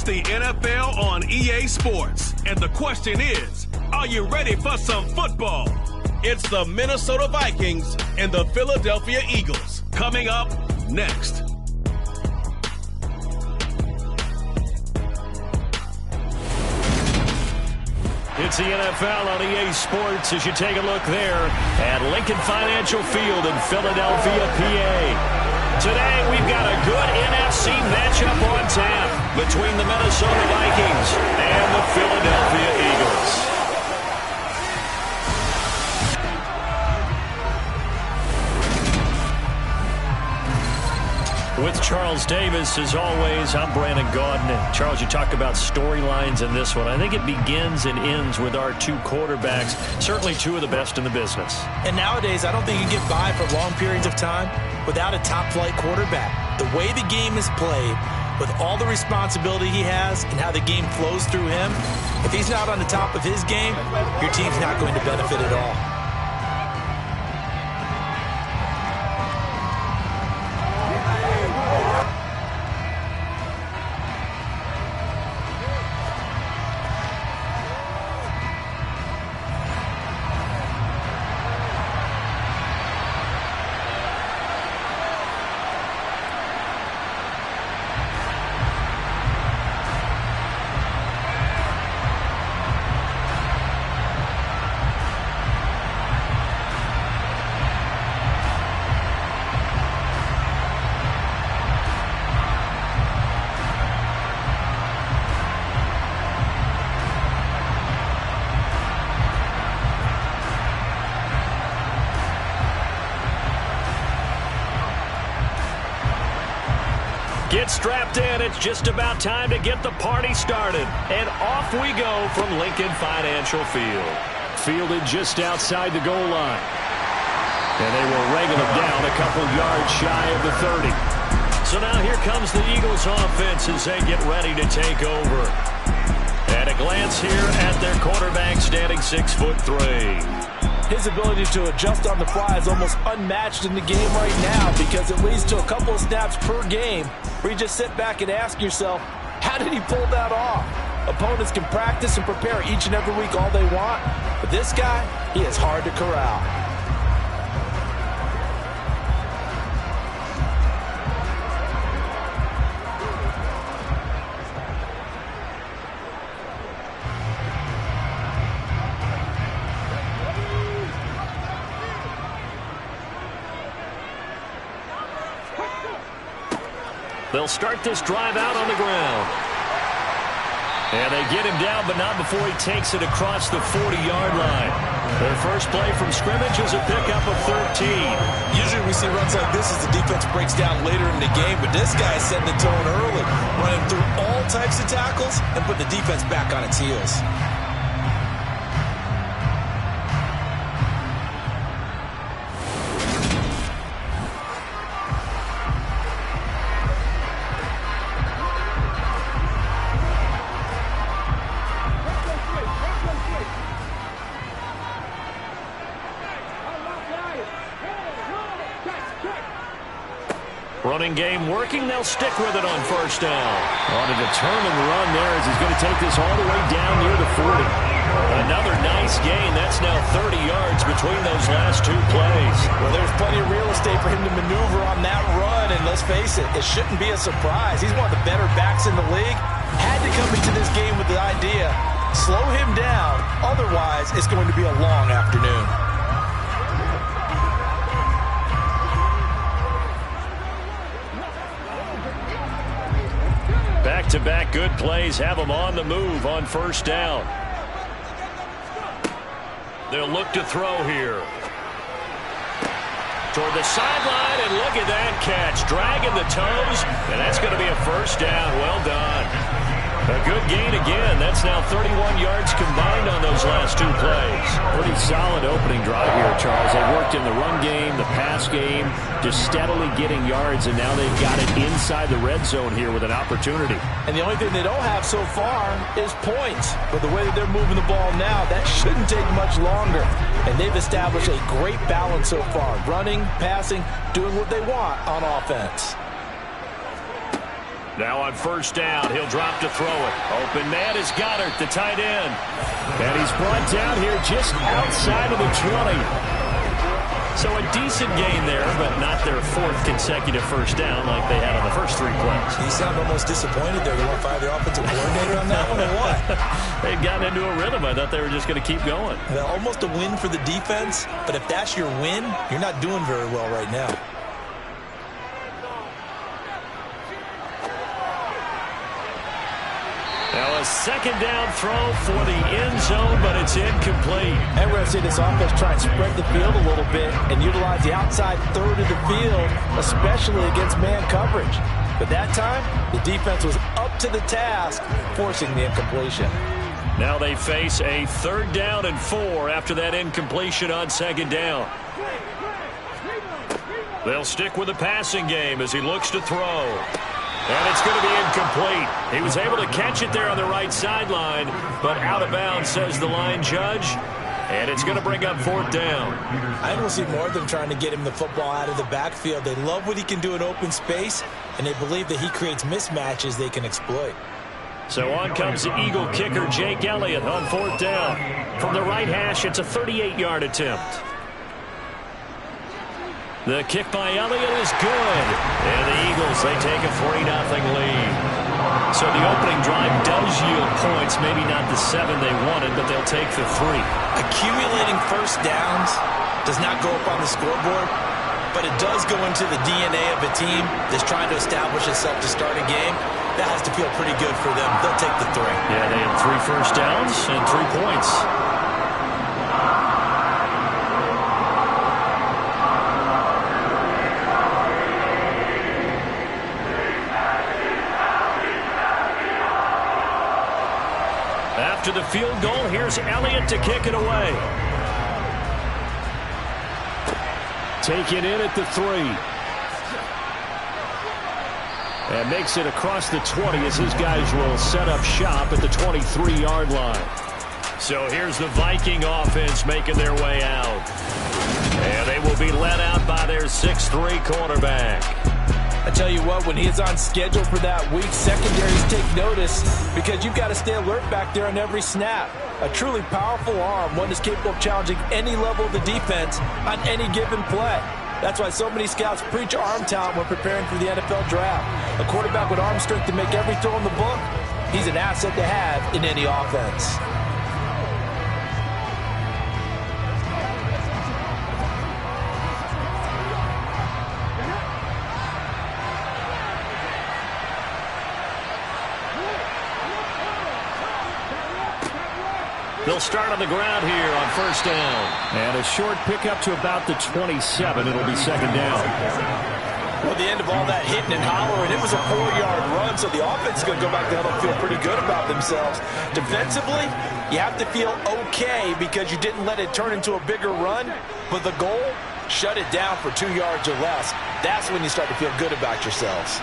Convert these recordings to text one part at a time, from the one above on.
It's the NFL on EA Sports. And the question is, are you ready for some football? It's the Minnesota Vikings and the Philadelphia Eagles. Coming up next. It's the NFL on EA Sports as you take a look there at Lincoln Financial Field in Philadelphia, PA. Today, we've got a good NFC matchup on tap between the Minnesota Vikings and the Philadelphia Eagles. With Charles Davis, as always, I'm Brandon Gaudin. And Charles, you talk about storylines in this one. I think it begins and ends with our two quarterbacks, certainly two of the best in the business. And nowadays, I don't think you can get by for long periods of time without a top-flight quarterback. The way the game is played, with all the responsibility he has and how the game flows through him, if he's not on the top of his game, your team's not going to benefit at all. Get strapped in. It's just about time to get the party started. And off we go from Lincoln Financial Field. Fielded just outside the goal line. And they will wrangle him down a couple yards shy of the 30. So now here comes the Eagles offense as they get ready to take over. At a glance here at their quarterback standing 6'3". His ability to adjust on the fly is almost unmatched in the game right now because it leads to a couple of snaps per game where you just sit back and ask yourself, how did he pull that off? Opponents can practice and prepare each and every week all they want, but this guy, he is hard to corral. They'll start this drive out on the ground. And they get him down, but not before he takes it across the 40-yard line. Their first play from scrimmage is a pickup of 13. Usually we see runs like this as the defense breaks down later in the game, but this guy is setting the tone early, running through all types of tackles and putting the defense back on its heels. Running game working. They'll stick with it on first down. On a determined run there as he's going to take this all the way down near the 40. Another nice gain. That's now 30 yards between those last two plays. Well, there's plenty of real estate for him to maneuver on that run, and let's face it, it shouldn't be a surprise. He's one of the better backs in the league. Had to come into this game with the idea, slow him down, otherwise it's going to be a long afternoon. Back-to-back good plays have them on the move on first down. They'll look to throw here. Toward the sideline, and look at that catch. Dragging the toes, and that's going to be a first down. Well done. A good gain again. That's now 31 yards combined on those last two plays. Pretty solid opening drive here, Charles. They worked in the run game, the pass game, just steadily getting yards, and now they've got it inside the red zone here with an opportunity. And the only thing they don't have so far is points. But the way that they're moving the ball now, that shouldn't take much longer. And they've established a great balance so far. Running, passing, doing what they want on offense. Now on first down, he'll drop to throw it. Open man is Goddard, the tight end. And he's brought down here just outside of the 20. So a decent gain there, but not their fourth consecutive first down like they had on the first 3 plays. You sound almost disappointed there. You want to fire the offensive coordinator on that one or what? They'd gotten into a rhythm. I thought they were just going to keep going. Well, almost a win for the defense, but if that's your win, you're not doing very well right now. Now a second down throw for the end zone, but it's incomplete. And we're going to see this offense try and spread the field a little bit and utilize the outside third of the field, especially against man coverage. But that time, the defense was up to the task, forcing the incompletion. Now they face a 3rd down and 4 after that incompletion on 2nd down. They'll stick with the passing game as he looks to throw. And it's going to be incomplete. He was able to catch it there on the right sideline, but out of bounds, says the line judge. And it's going to bring up 4th down. I don't see more of them trying to get him the football out of the backfield. They love what he can do in open space, and they believe that he creates mismatches they can exploit. So on comes the Eagle kicker, Jake Elliott, on 4th down. From the right hash, it's a 38-yard attempt. The kick by Elliott is good. And the Eagles, they take a 3-0 lead. So the opening drive does yield points. Maybe not the 7 they wanted, but they'll take the 3. Accumulating first downs does not go up on the scoreboard, but it does go into the DNA of a team that's trying to establish itself to start a game. That has to feel pretty good for them. They'll take the 3. Yeah, they have 3 first downs and 3 points. After the field goal, here's Elliott to kick it away. Take it in at the 3. And makes it across the 20 as his guys will set up shop at the 23-yard line. So here's the Viking offense making their way out. And they will be led out by their 6'3 quarterback. I tell you what, when he is on schedule for that week, secondaries take notice because you've got to stay alert back there on every snap. A truly powerful arm, one that's capable of challenging any level of the defense on any given play. That's why so many scouts preach arm talent when preparing for the NFL draft. A quarterback with arm strength to make every throw in the book, he's an asset to have in any offense. They'll start on the ground here on first down. And a short pickup to about the 27. It'll be 2nd down. Well, the end of all that hitting and hollering, it was a 4-yard run, so the offense is going to go back there and feel pretty good about themselves. Defensively, you have to feel okay because you didn't let it turn into a bigger run, but the goal, shut it down for 2 yards or less. That's when you start to feel good about yourselves.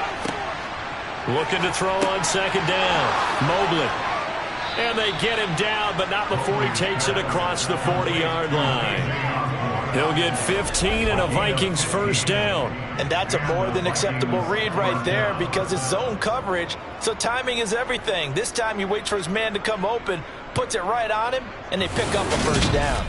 Looking to throw on 2nd down. Mobley. And they get him down, but not before he takes it across the 40-yard line. He'll get 15 and a Vikings first down. And that's a more than acceptable read right there because it's zone coverage, so timing is everything. This time he waits for his man to come open, puts it right on him, and they pick up a first down.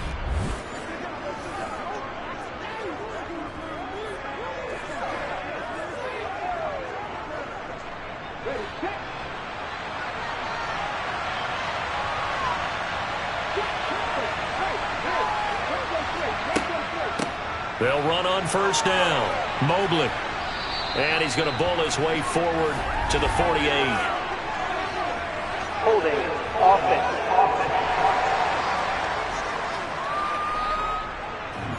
They'll run on first down. Mobley. And he's going to bowl his way forward to the 48. Holding offense.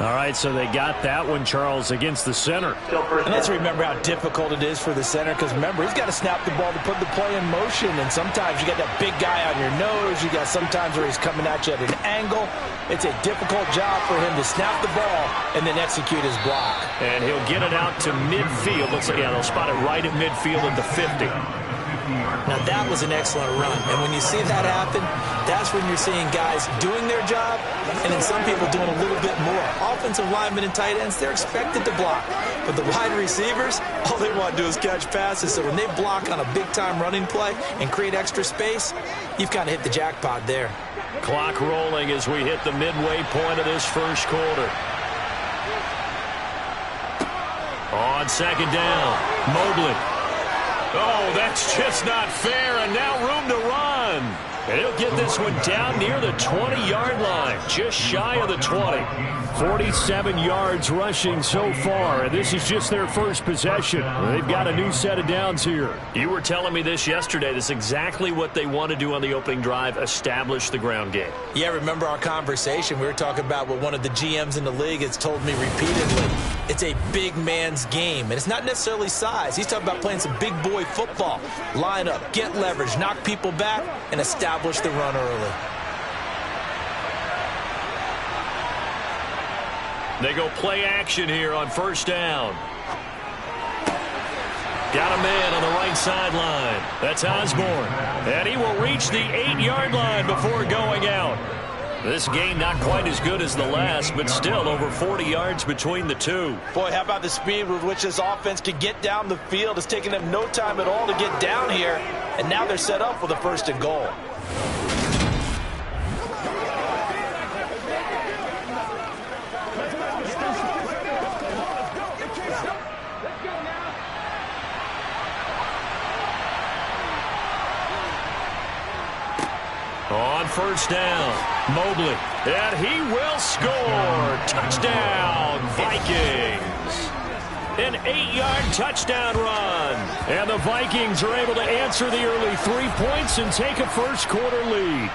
All right, so they got that one, Charles, against the center. And let's remember how difficult it is for the center because, remember, he's got to snap the ball to put the play in motion, and sometimes you got that big guy on your nose. You got sometimes where he's coming at you at an angle. It's a difficult job for him to snap the ball and then execute his block. And he'll get it out to midfield. Looks like, yeah, they'll spot it right at midfield at the 50. Now that was an excellent run. And when you see that happen, that's when you're seeing guys doing their job and then some people doing a little bit more. Offensive linemen and tight ends, they're expected to block. But the wide receivers, all they want to do is catch passes. So when they block on a big-time running play and create extra space, you've kind of hit the jackpot there. Clock rolling as we hit the midway point of this first quarter. On second down, Mobley. Oh, that's just not fair, and now room to run. And he'll get this one down near the 20-yard line, just shy of the 20. 47 yards rushing so far, and this is just their first possession. They've got a new set of downs here. You were telling me this yesterday. This is exactly what they want to do on the opening drive, establish the ground game. Yeah, remember our conversation? We were talking about what one of the GMs in the league has told me repeatedly. It's a big man's game, and it's not necessarily size. He's talking about playing some big boy football. Line up, get leverage, knock people back, and establish the run early. They go play action here on first down. Got a man on the right sideline. That's Osborne. And he will reach the 8-yard line before going out. This game not quite as good as the last, but still over 40 yards between the two. Boy, how about the speed with which this offense can get down the field? It's taken them no time at all to get down here, and now they're set up with a first and goal. On first down, Mobley, and he will score. Touchdown, Vikings. An 8-yard touchdown run. And the Vikings are able to answer the early 3 points and take a first quarter lead.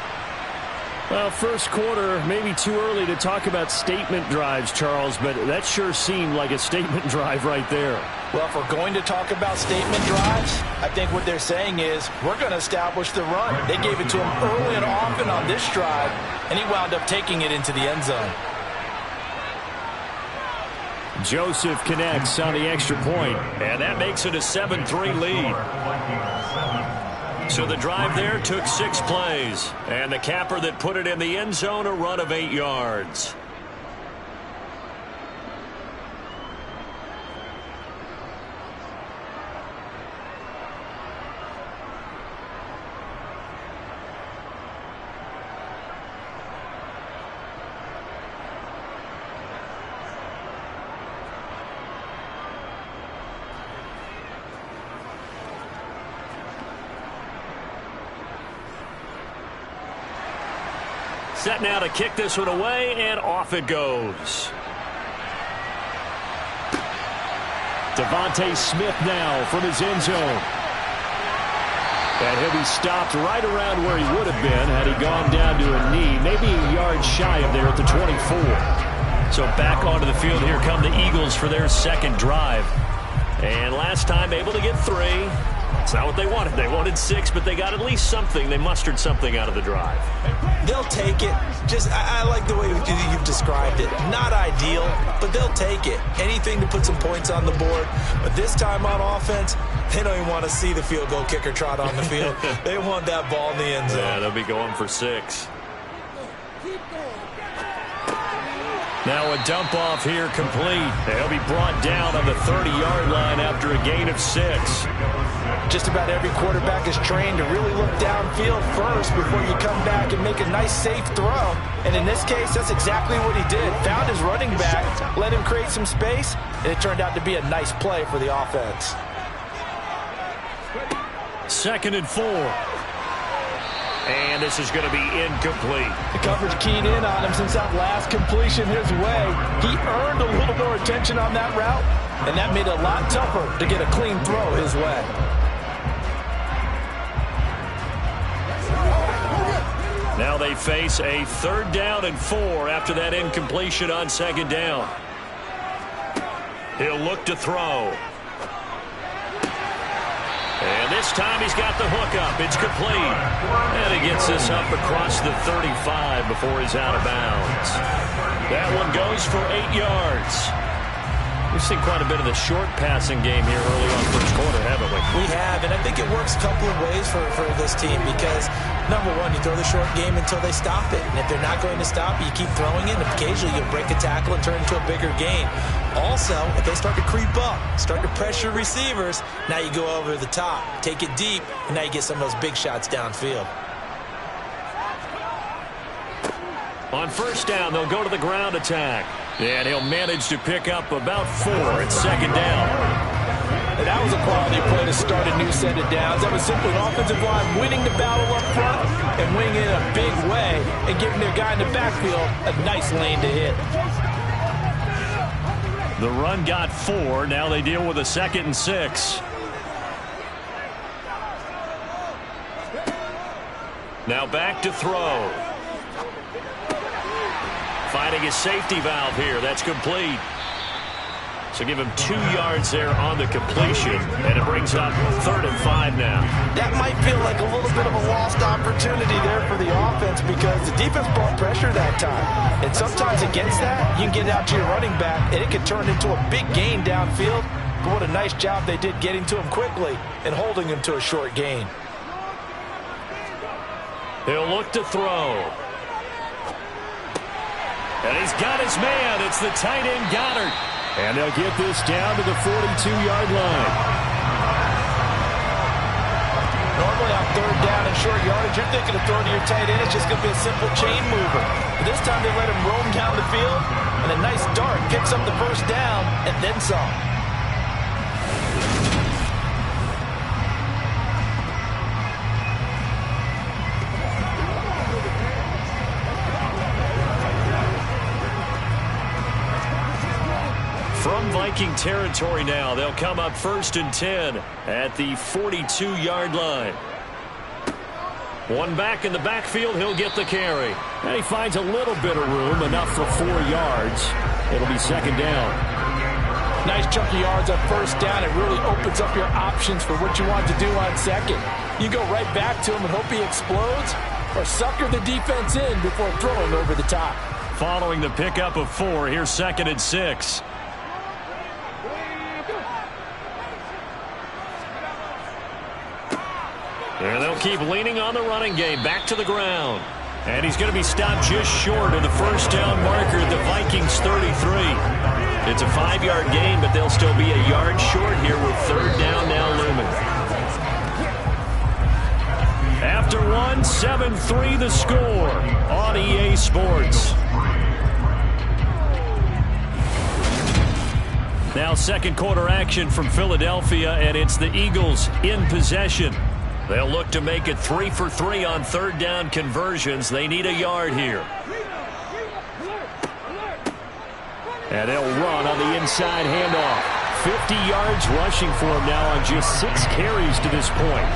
Well, first quarter, maybe too early to talk about statement drives, Charles, but that sure seemed like a statement drive right there. Well, if we're going to talk about statement drives, I think what they're saying is we're going to establish the run. They gave it to him early and often on this drive, and he wound up taking it into the end zone. Joseph connects on the extra point, and that makes it a 7-3 lead. So the drive there took 6 plays, and the capper that put it in the end zone, a run of 8 yards. Set now to kick this one away, and off it goes. Devontae Smith now from his end zone. And he'll be stopped right around where he would have been had he gone down to a knee, maybe a yard shy of there at the 24. So back onto the field here come the Eagles for their second drive. And last time able to get 3. It's not what they wanted. They wanted 6, but they got at least something. They mustered something out of the drive. They'll take it. I like the way you've described it. Not ideal, but they'll take it. Anything to put some points on the board. But this time on offense, they don't even want to see the field goal kicker trot on the field. They want that ball in the end zone. Yeah, they'll be going for 6. Now a dump off here complete. They'll be brought down on the 30-yard line after a gain of 6. Just about every quarterback is trained to really look downfield first before you come back and make a nice, safe throw. And in this case, that's exactly what he did. Found his running back, let him create some space, and it turned out to be a nice play for the offense. 2nd and 4. And this is going to be incomplete. The coverage keyed in on him since that last completion his way. He earned a little more attention on that route, and that made it a lot tougher to get a clean throw his way. Now they face a 3rd down and 4 after that incompletion on 2nd down. He'll look to throw. And this time he's got the hook up. It's complete. And he gets this up across the 35 before he's out of bounds. That one goes for 8 yards. We've seen quite a bit of the short passing game here early on first quarter, haven't we? We have, and I think it works a couple of ways for this team because, number one, you throw the short game until they stop it. And if they're not going to stop it, you keep throwing it, and occasionally you'll break a tackle and turn it into a bigger gain. Also, if they start to creep up, start to pressure receivers, now you go over the top, take it deep, and now you get some of those big shots downfield. On first down, they'll go to the ground attack. And he'll manage to pick up about 4 at second down. And that was a quality play to start a new set of downs. That was simply an offensive line winning the battle up front and winning it in a big way and giving their guy in the backfield a nice lane to hit. The run got 4. Now they deal with a 2nd and 6. Now back to throw. Finding his safety valve here. That's complete. So give him 2 yards there on the completion. And it brings up 3rd and 5 now. That might feel like a little bit of a lost opportunity there for the offense because the defense brought pressure that time. And sometimes against that, you can get it out to your running back, and it can turn into a big gain downfield. But what a nice job they did getting to him quickly and holding him to a short gain. He'll look to throw. And he's got his man. It's the tight end, Goddard. And they'll get this down to the 42-yard line. Normally on 3rd down and short yardage, you're thinking of throwing to your tight end. It's just going to be a simple chain mover. But this time they let him roam down the field, and a nice dart picks up the first down and then some. From Viking territory now, they'll come up 1st and 10 at the 42-yard line. One back in the backfield, he'll get the carry. And he finds a little bit of room, enough for 4 yards. It'll be 2nd down. Nice chunk of yards on 1st down. It really opens up your options for what you want to do on 2nd. You go right back to him and hope he explodes, or sucker the defense in before throwing over the top. Following the pickup of 4, here's 2nd and 6. And they'll keep leaning on the running game. Back to the ground. And he's going to be stopped just short of the first down marker at the Vikings 33. It's a 5-yard gain, but they'll still be a yard short here with 3rd down now looming. After 1, 7-3 the score on EA Sports. Now 2nd quarter action from Philadelphia, and it's the Eagles in possession. They'll look to make it 3 for 3 on 3rd down conversions. They need a yard here. And they'll run on the inside handoff. 50 yards rushing for him now on just 6 carries to this point.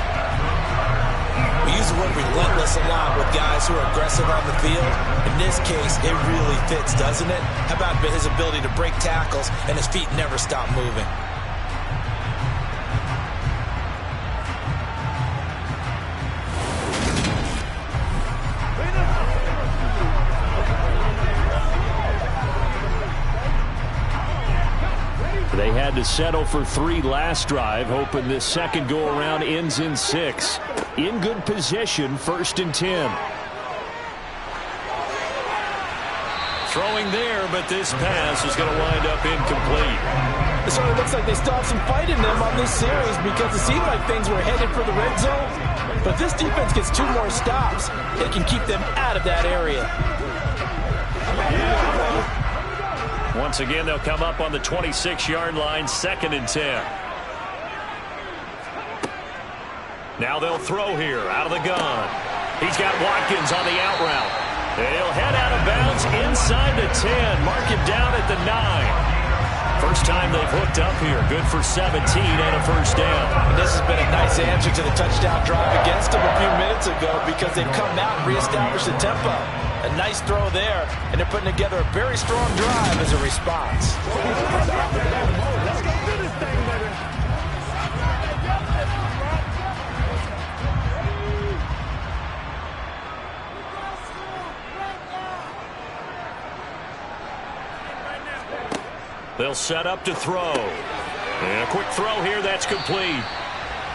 We use the word relentless a lot with guys who are aggressive on the field. In this case, it really fits, doesn't it? How about his ability to break tackles and his feet never stop moving? They had to settle for 3 last drive, hoping this second go-around ends in 6. In good position, 1st and 10. Throwing there, but this pass is going to wind up incomplete. It certainly looks like they still have some fight in them on this series because it seemed like things were headed for the red zone. But this defense gets 2 more stops. They can keep them out of that area. Once again, they'll come up on the 26-yard line, 2nd and 10. Now they'll throw here out of the gun. He's got Watkins on the out route. He'll head out of bounds inside the 10. Mark him down at the 9. First time they've hooked up here. Good for 17 and a first down. And this has been a nice answer to the touchdown drive against them a few minutes ago because they've come out and reestablished the tempo. A nice throw there, and they're putting together a very strong drive as a response. Let's go do this thing, baby. They'll set up to throw. And a quick throw here, that's complete.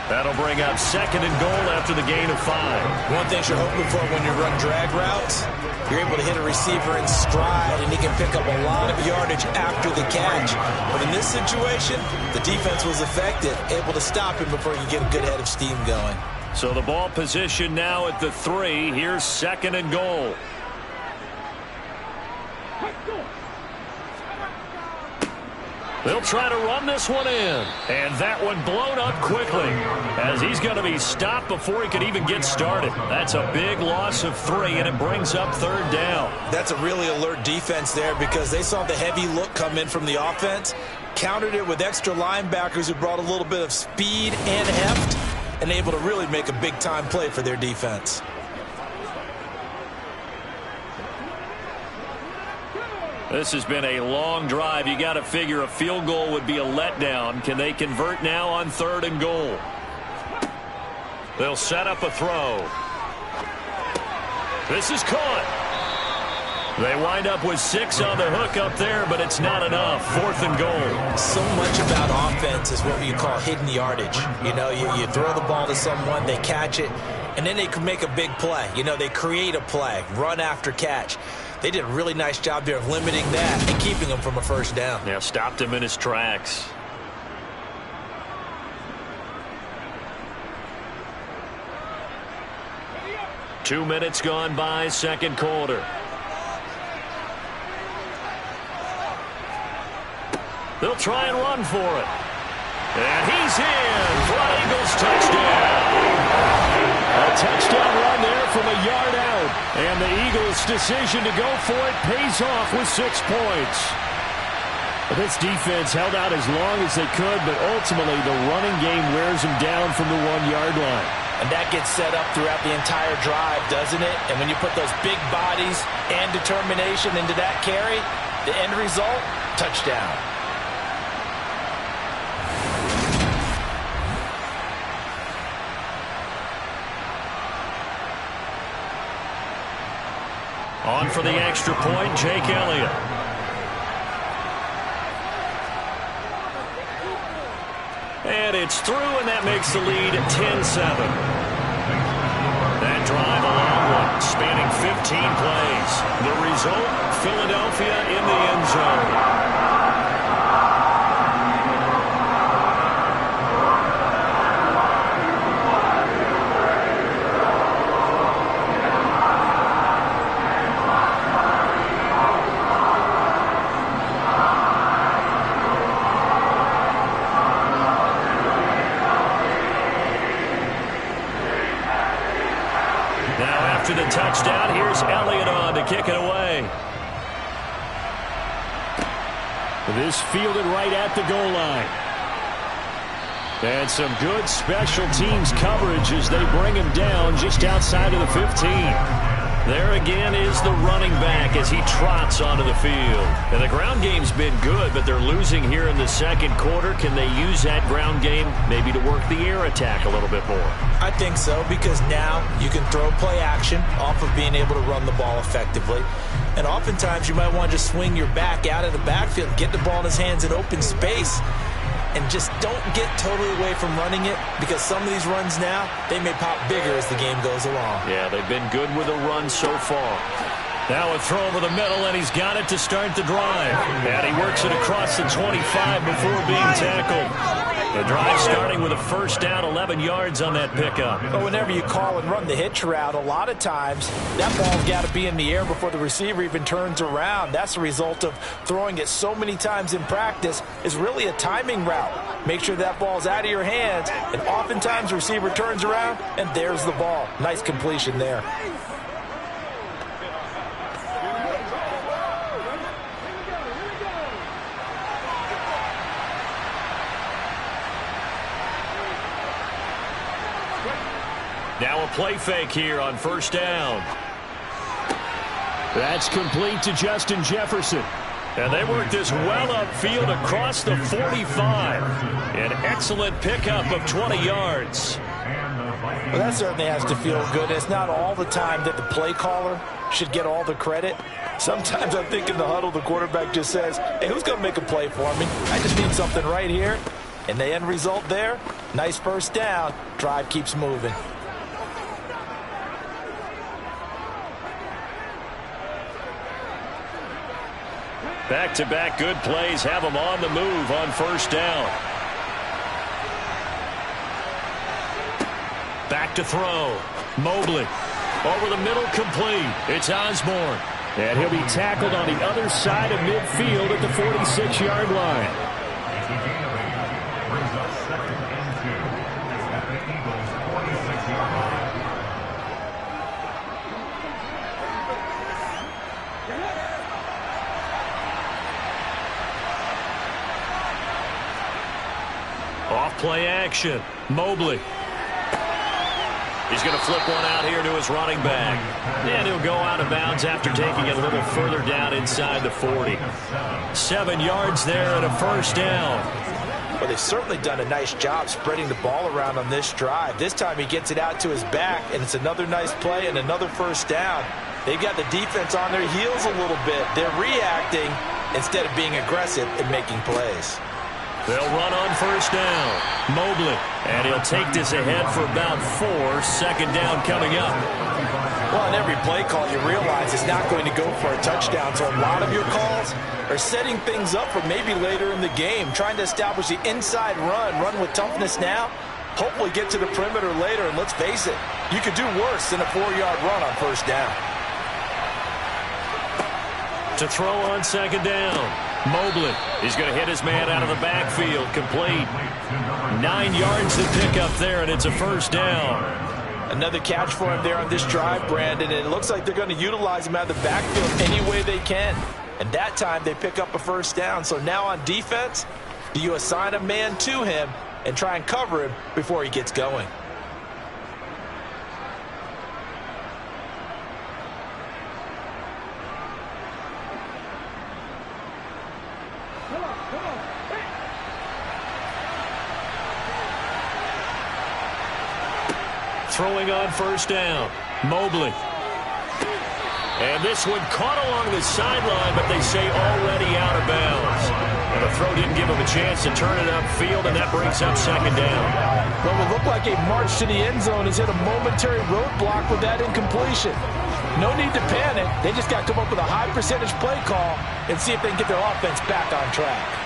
That'll bring up 2nd and goal after the gain of 5. One thing you're hoping for when you run drag routes, you're able to hit a receiver in stride, and he can pick up a lot of yardage after the catch. But in this situation, the defense was effective, able to stop him before you get a good head of steam going. So the ball position now at the 3. Here's 2nd and goal. They'll try to run this one in. And that one blown up quickly as he's going to be stopped before he could even get started. That's a big loss of 3, and it brings up 3rd down. That's a really alert defense there because they saw the heavy look come in from the offense, countered it with extra linebackers who brought a little bit of speed and heft, and able to really make a big-time play for their defense. This has been a long drive. You got to figure a field goal would be a letdown. Can they convert now on 3rd and goal? They'll set up a throw. This is caught. They wind up with 6 on the hook up there, but it's not enough. 4th and goal. So much about offense is what you call hidden yardage. You know, you throw the ball to someone, they catch it, and then they can make a big play. You know, they create a play, run after catch. They did a really nice job there of limiting that and keeping him from a 1st down. Yeah, stopped him in his tracks. Two minutes gone by, 2nd quarter. They'll try and run for it. And he's in for an Eagles touchdown. A touchdown run there from a yard out. And the Eagles' decision to go for it pays off with 6 points. This defense held out as long as they could, but ultimately the running game wears them down from the 1-yard line. And that gets set up throughout the entire drive, doesn't it? And when you put those big bodies and determination into that carry, the end result, touchdown. On for the extra point, Jake Elliott. And it's through, and that makes the lead 10-7. That drive, a long one, spanning 15 plays. The result, Philadelphia in the end zone. After the touchdown, here's Elliott on to kick it away. This fielded right at the goal line. And some good special teams coverage as they bring him down just outside of the 15. There again is the running back as he trots onto the field. And the ground game's been good, but they're losing here in the 2nd quarter. Can they use that ground game maybe to work the air attack a little bit more? I think so, because now you can throw play action off of being able to run the ball effectively. And oftentimes you might want to just swing your back out of the backfield, get the ball in his hands in open space, and just don't get totally away from running it, because some of these runs now, they may pop bigger as the game goes along. Yeah, they've been good with a run so far. Now a throw over the middle, and he's got it to start the drive. And he works it across the 25 before being tackled. The drive starting with a 1st down, 11 yards on that pickup. But whenever you call and run the hitch route, a lot of times that ball's got to be in the air before the receiver even turns around. That's the result of throwing it so many times in practice. Is really a timing route. Make sure that ball's out of your hands, and oftentimes the receiver turns around, and there's the ball. Nice completion there. Now a play fake here on 1st down. That's complete to Justin Jefferson. And they work this well upfield across the 45. An excellent pickup of 20 yards. Well, that certainly has to feel good. It's not all the time that the play caller should get all the credit. Sometimes I think in the huddle, the quarterback just says, hey, who's going to make a play for me? I just need something right here. And the end result there, nice first down. Drive keeps moving. Back-to-back good plays have them on the move on first down. Back to throw. Mobley. Over the middle, complete. It's Osborne. And he'll be tackled on the other side of midfield at the 46-yard line. Off play action. Mobley. He's going to flip one out here to his running back. And he'll go out of bounds after taking it a little further down inside the 40. 7 yards there and a first down. Well, they've certainly done a nice job spreading the ball around on this drive. This time he gets it out to his back, and it's another nice play and another first down. They've got the defense on their heels a little bit. They're reacting instead of being aggressive and making plays. They'll run on first down. Mobley. And he'll take this ahead for about 4. Second down coming up. Well, on every play call, you realize it's not going to go for a touchdown. So a lot of your calls are setting things up for maybe later in the game, trying to establish the inside run with toughness now, hopefully get to the perimeter later. And let's face it, you could do worse than a 4-yard run on first down. To throw on second down. Mobley. He's going to hit his man out of the backfield. Complete. 9 yards to pick up there, and it's a first down. Another catch for him there on this drive, Brandon, and it looks like they're going to utilize him out of the backfield any way they can. And that time they pick up a first down. So now on defense, do you assign a man to him and try and cover him before he gets going? Throwing on first down. Mobley. And this one caught along the sideline, but they say already out of bounds. And the throw didn't give him a chance to turn it upfield, and that brings up second down. Well, it looked like a march to the end zone has hit a momentary roadblock with that incompletion. No need to panic. They just got to come up with a high percentage play call and see if they can get their offense back on track.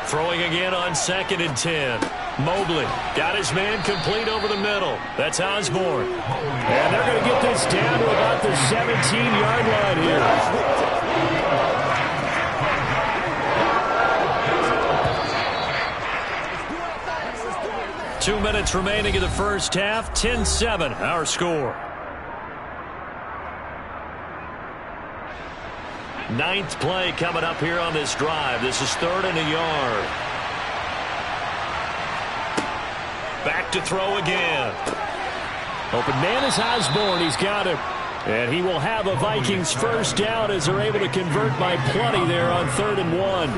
Throwing again on 2nd and 10. Mobley got his man complete over the middle. That's Osborne. And they're going to get this down to about the 17-yard line here. 2 minutes remaining in the first half. 10-7, our score. 9th play coming up here on this drive. This is 3rd and a yard. Back to throw again. Open man is Osborne. He's got him. And he will have a Vikings first down as they're able to convert by plenty there on 3rd and 1.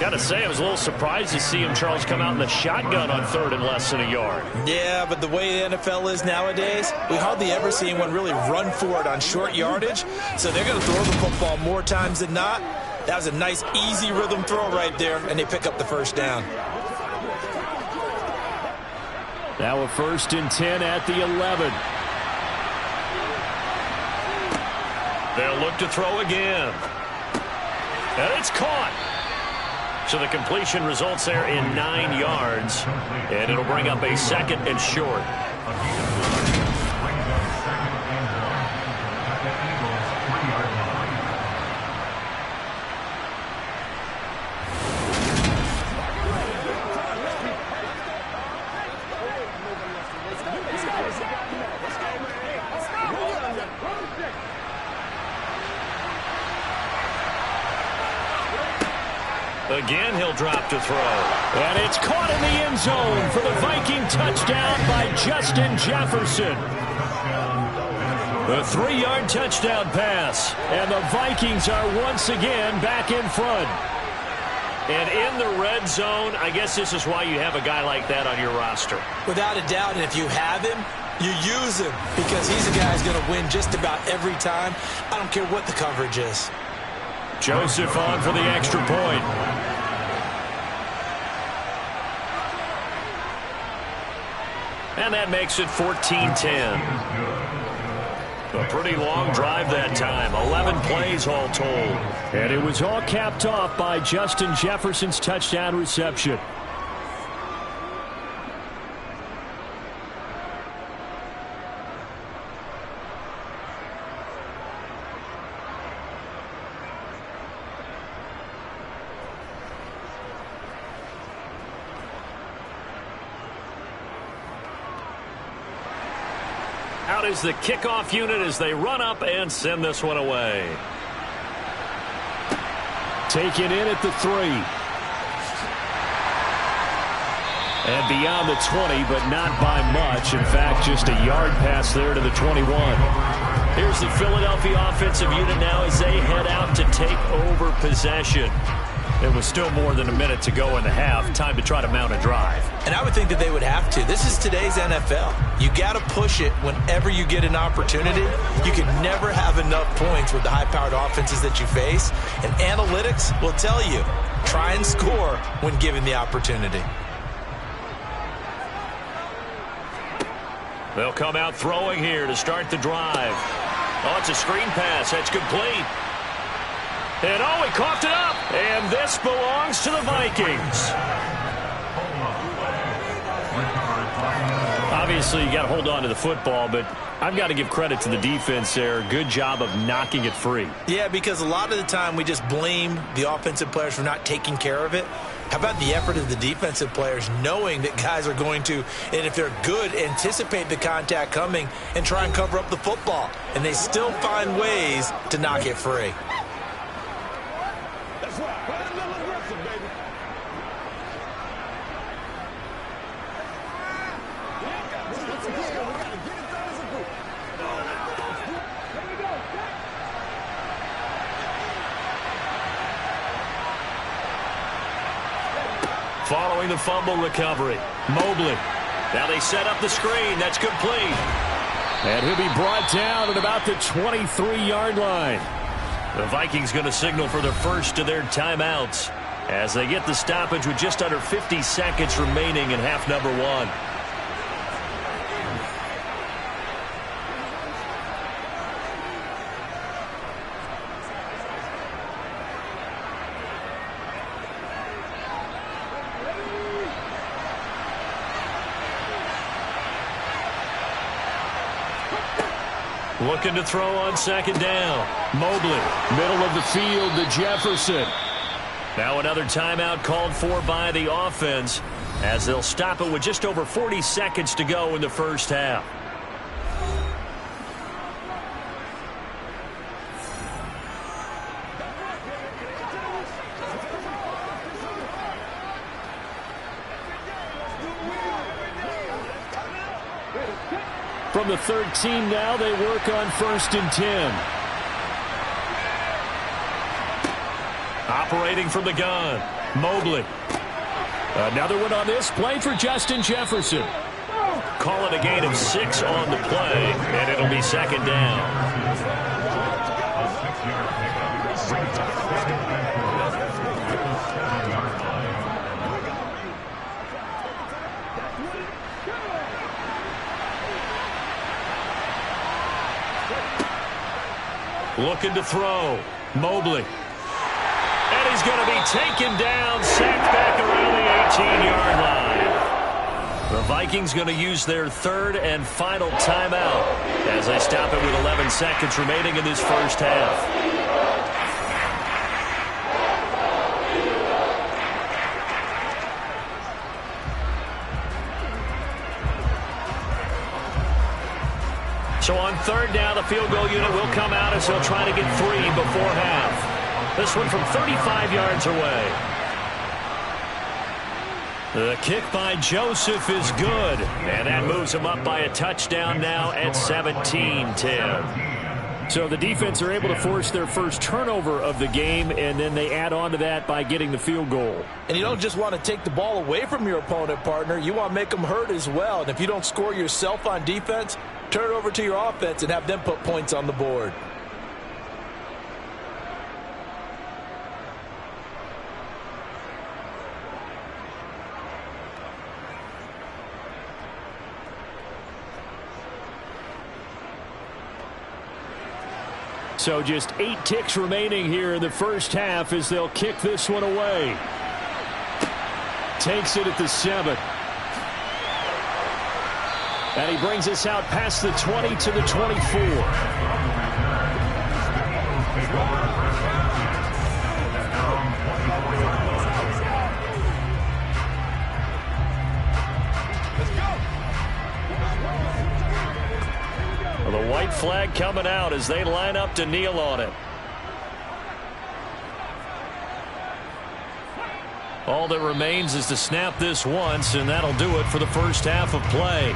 Got to say, I was a little surprised to see him, Charles, come out in the shotgun on 3rd and less than a yard. Yeah, but the way the NFL is nowadays, we hardly ever see anyone really run for it on short yardage. So they're going to throw the football more times than not. That was a nice, easy rhythm throw right there, and they pick up the first down. Now a 1st and 10 at the 11. They'll look to throw again. And it's caught. So the completion results there in 9 yards. And it'll bring up a 2nd and short. Again, he'll drop to throw. And it's caught in the end zone for the Viking touchdown by Justin Jefferson. A 3-yard touchdown pass. And the Vikings are once again back in front. And in the red zone, I guess this is why you have a guy like that on your roster. Without a doubt, and if you have him, you use him because he's a guy who's going to win just about every time. I don't care what the coverage is. Joseph on for the extra point. And that makes it 14-10. A pretty long drive that time. 11 plays all told. And it was all capped off by Justin Jefferson's touchdown reception. Out is the kickoff unit as they run up and send this one away. Taken in at the 3. And beyond the 20, but not by much. In fact, just a yard pass there to the 21. Here's the Philadelphia offensive unit now as they head out to take over possession. It was still more than a minute to go in the half. Time to try to mount a drive. And I would think that they would have to. This is today's NFL. You got to push it whenever you get an opportunity. You can never have enough points with the high-powered offenses that you face. And analytics will tell you, try and score when given the opportunity. They'll come out throwing here to start the drive. Oh, it's a screen pass. That's complete. And oh, he coughed it up. And this belongs to the Vikings. Obviously, you got to hold on to the football, but I've got to give credit to the defense there. Good job of knocking it free. Yeah, because a lot of the time we just blame the offensive players for not taking care of it. How about the effort of the defensive players knowing that guys are going to, and if they're good, anticipate the contact coming and try and cover up the football. And they still find ways to knock it free. That's right. Play a little aggressive, baby. Once again, we got to get it done as a group. Here we go. Following the fumble recovery, Mobley. Now they set up the screen. That's complete. And he'll be brought down at about the 23-yard line. The Vikings going to signal for the first of their timeouts as they get the stoppage with just under 50 seconds remaining in half number 1. Looking to throw on second down. Mobley, middle of the field to Jefferson. Now another timeout called for by the offense as they'll stop it with just over 40 seconds to go in the first half. From the 13 now, they work on 1st and 10. Operating from the gun, Mobley. Another one on this play for Justin Jefferson. Call it a gain of 6 on the play, and it'll be second down. Looking to throw, Mobley. And he's going to be taken down, sacked back around the 18-yard line. The Vikings going to use their third and final timeout as they stop it with 11 seconds remaining in this first half. So on third down, the field goal unit will come out as they'll try to get 3 before half. This one from 35 yards away. The kick by Joseph is good, and that moves him up by a touchdown now at 17-10. So the defense are able to force their first turnover of the game, and then they add on to that by getting the field goal. And you don't just want to take the ball away from your opponent, partner. You want to make them hurt as well. And if you don't score yourself on defense, turn it over to your offense and have them put points on the board. So just 8 ticks remaining here in the first half as they'll kick this one away. Takes it at the 7. And he brings us out past the 20 to the 24. The white flag coming out as they line up to kneel on it. All that remains is to snap this once, and that'll do it for the first half of play.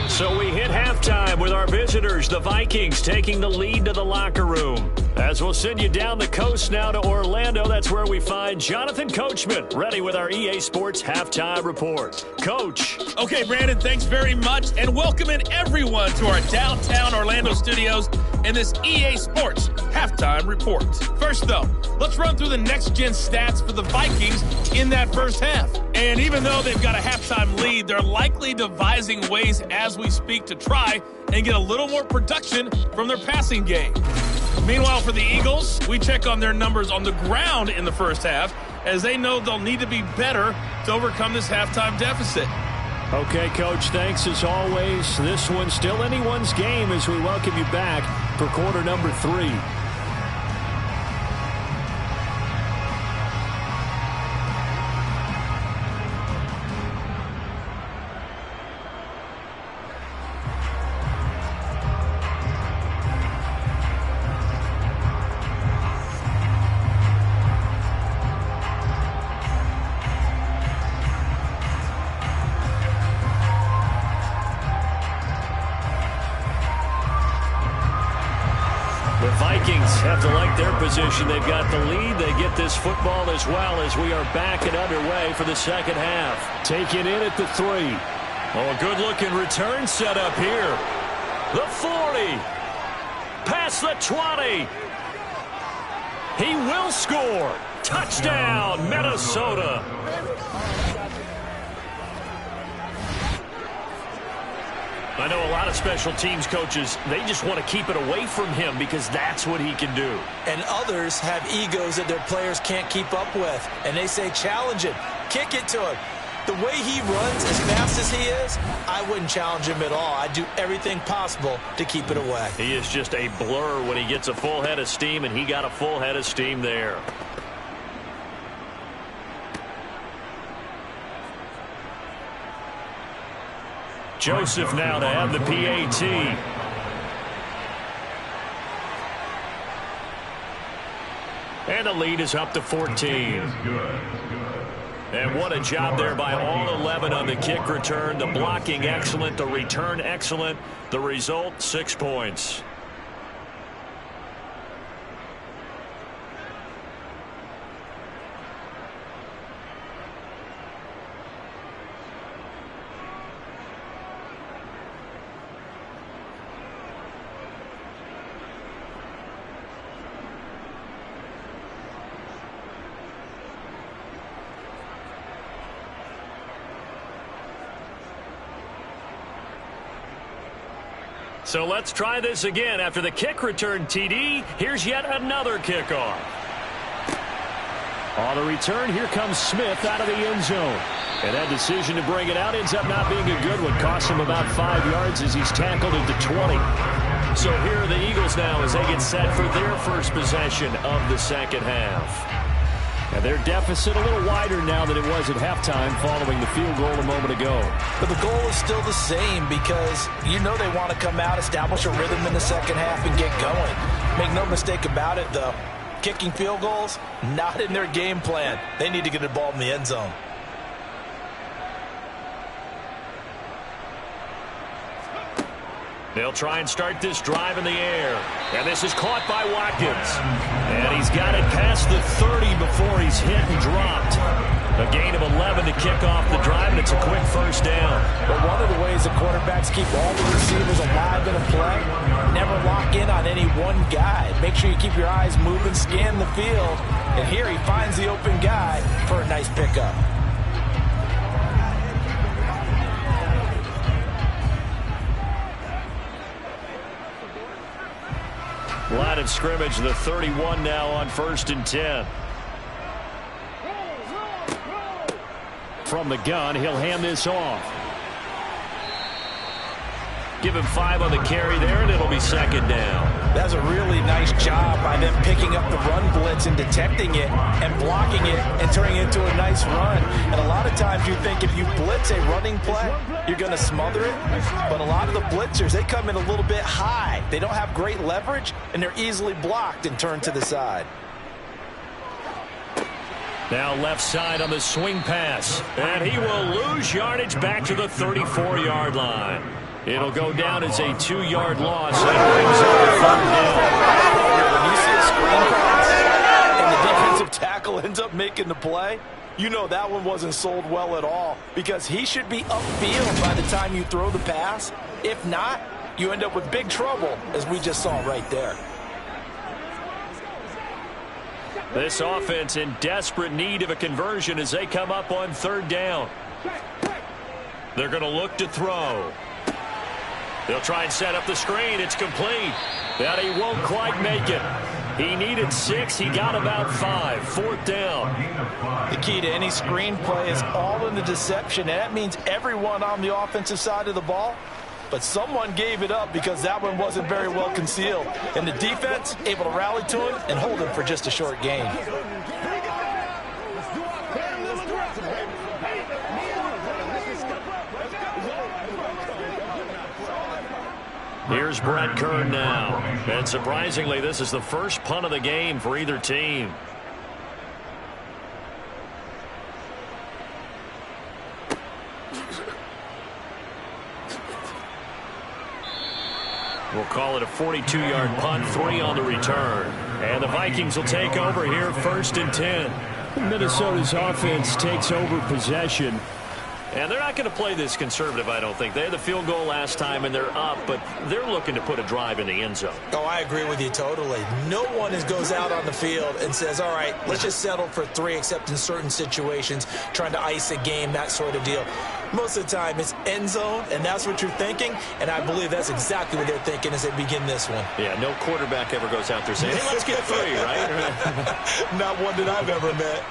So we hit halftime with our visitors, the Vikings, taking the lead to the locker room. As we'll send you down the coast now to Orlando, that's where we find Jonathan Coachman, ready with our EA Sports Halftime Report. Coach. Okay, Brandon, thanks very much, and welcoming everyone to our downtown Orlando studios in this EA Sports Halftime Report. First, though, let's run through the next-gen stats for the Vikings in that first half. And even though they've got a halftime lead, they're likely devising ways as we speak to try and get a little more production from their passing game. Meanwhile, for the Eagles, we check on their numbers on the ground in the first half, as they know they'll need to be better to overcome this halftime deficit. Okay, Coach, thanks as always. This one's still anyone's game as we welcome you back for quarter number 3. Have to like their position. They've got the lead. They get this football as well as we are back and underway for the second half. Take it in at the 3. Oh, a good-looking return set up here. The 40. Past the 20. He will score. Touchdown, Minnesota. I know a lot of special teams coaches, they just want to keep it away from him because that's what he can do. And others have egos that their players can't keep up with. And they say, challenge him, kick it to him. The way he runs as fast as he is, I wouldn't challenge him at all. I'd do everything possible to keep it away. He is just a blur when he gets a full head of steam, and he got a full head of steam there. Joseph now to have the PAT. And the lead is up to 14. And what a job there by all 11 on the kick return. The blocking excellent, the return excellent. The result, 6 points. So let's try this again. After the kick return TD, here's yet another kickoff. On the return, here comes Smith out of the end zone. And that decision to bring it out ends up not being a good one. Costs him about 5 yards as he's tackled at the 20. So here are the Eagles now as they get set for their first possession of the second half. And their deficit a little wider now than it was at halftime following the field goal a moment ago. But the goal is still the same because you know they want to come out, establish a rhythm in the second half, and get going. Make no mistake about it, though. Kicking field goals, not in their game plan. They need to get the ball in the end zone. They'll try and start this drive in the air. And this is caught by Watkins. And he's got it past the 30 before he's hit and dropped. A gain of 11 to kick off the drive, and it's a quick first down. But one of the ways the quarterbacks keep all the receivers alive in a play, never lock in on any one guy. Make sure you keep your eyes moving, scan the field. And here he finds the open guy for a nice pickup. Line of scrimmage, the 31 now on 1st and 10. From the gun, he'll hand this off. Give him 5 on the carry there, and it'll be 2nd down. That's a really nice job by them picking up the run blitz and detecting it and blocking it and turning it into a nice run. And a lot of times you think if you blitz a running play, you're going to smother it. But a lot of the blitzers, they come in a little bit high. They don't have great leverage, and they're easily blocked and turned to the side. Now left side on the swing pass. And he will lose yardage back to the 34-yard line. It'll go down as a 2-yard loss. That brings up a 3rd down. When you see a screen pass and the defensive tackle ends up making the play, you know that one wasn't sold well at all, because he should be upfield by the time you throw the pass. If not, you end up with big trouble, as we just saw right there. This offense in desperate need of a conversion as they come up on 3rd down. They're going to look to throw. They'll try and set up the screen. It's complete. But he won't quite make it. He needed 6. He got about 5. 4th down. The key to any screen play is all in the deception, and that means everyone on the offensive side of the ball. But someone gave it up because that one wasn't very well concealed. And the defense able to rally to him and hold him for just a short gain. Here's Brett Kern now. And surprisingly, this is the first punt of the game for either team. We'll call it a 42-yard punt, 3 on the return. And the Vikings will take over here 1st and 10. Minnesota's offense takes over possession. And they're not going to play this conservative, I don't think. They had the field goal last time, and they're up, but they're looking to put a drive in the end zone. Oh, I agree with you totally. No one goes out on the field and says, all right, let's just settle for 3, except in certain situations, trying to ice a game, that sort of deal. Most of the time, it's end zone, and that's what you're thinking, and I believe that's exactly what they're thinking as they begin this one. Yeah, no quarterback ever goes out there saying, hey, let's get 3, right? Not one that I've ever met.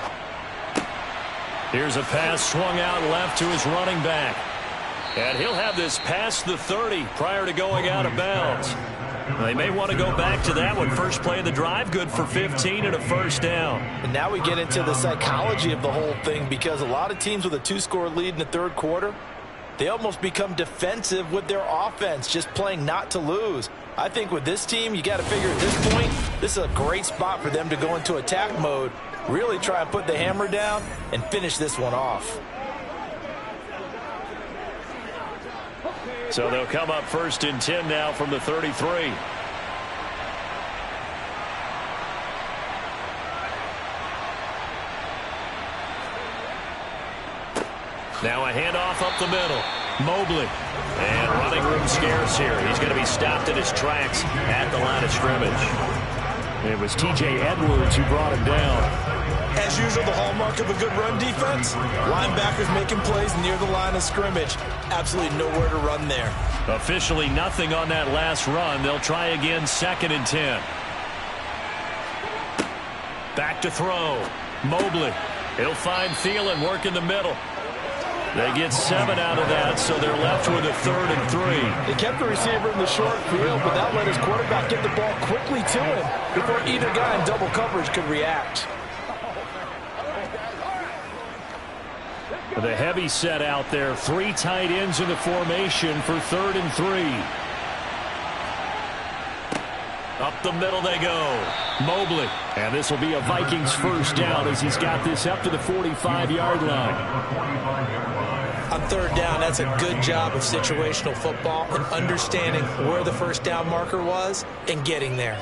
Here's a pass swung out left to his running back. And he'll have this past the 30 prior to going out of bounds. They may want to go back to that one. First play of the drive, good for 15 and a 1st down. And now we get into the psychology of the whole thing, because a lot of teams with a 2-score lead in the 3rd quarter, they almost become defensive with their offense, just playing not to lose. I think with this team, you got to figure at this point, this is a great spot for them to go into attack mode, really try and put the hammer down and finish this one off. So they'll come up 1st and 10 now from the 33. Now a handoff up the middle. Mobley. And running room scarce here. He's going to be stopped in his tracks at the line of scrimmage. It was T.J. Edwards who brought him down. As usual, the hallmark of a good run defense, linebackers making plays near the line of scrimmage. Absolutely nowhere to run there. Officially nothing on that last run. They'll try again, 2nd and 10. Back to throw. Mobley. He'll find Thielen, work in the middle. They get 7 out of that, so they're left with a 3rd and 3. They kept the receiver in the short field, but that let his quarterback get the ball quickly to him before either guy in double coverage could react. The heavy set out there. 3 tight ends in the formation for 3rd and 3. Up the middle they go. Mobley. And this will be a Vikings first down as he's got this up to the 45-yard line. On third down, that's a good job of situational football and understanding where the first down marker was and getting there.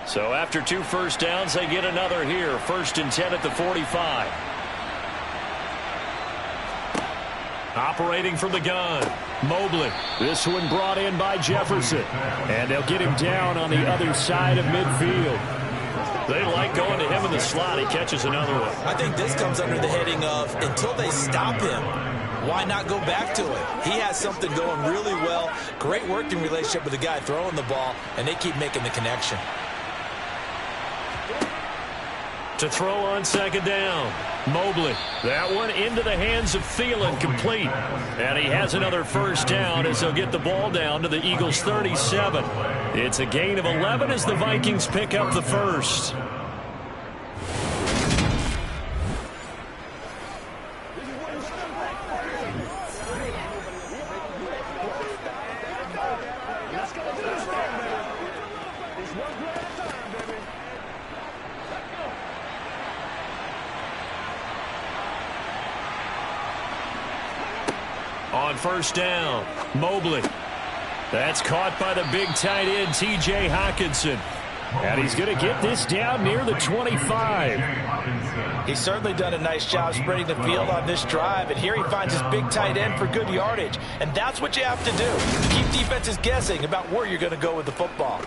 So after 2 first downs, they get another here. 1st and 10 at the 45. Operating from the gun, Mobley. This one brought in by Jefferson. And they'll get him down on the other side of midfield. They like going to him in the slot. He catches another one. I think this comes under the heading of until they stop him, why not go back to it? He has something going really well. Great working relationship with the guy throwing the ball, and they keep making the connection. To throw on 2nd down, Mobley. That one into the hands of Thielen, complete. And he has another first down as he'll get the ball down to the Eagles' 37. It's a gain of 11 as the Vikings pick up the first. On first down, Mobley. That's caught by the big tight end, T.J. Hockenson. And he's going to get this down near the 25. He's certainly done a nice job spreading the field on this drive. And here he finds his big tight end for good yardage. And that's what you have to do. Keep defenses guessing about where you're going to go with the football.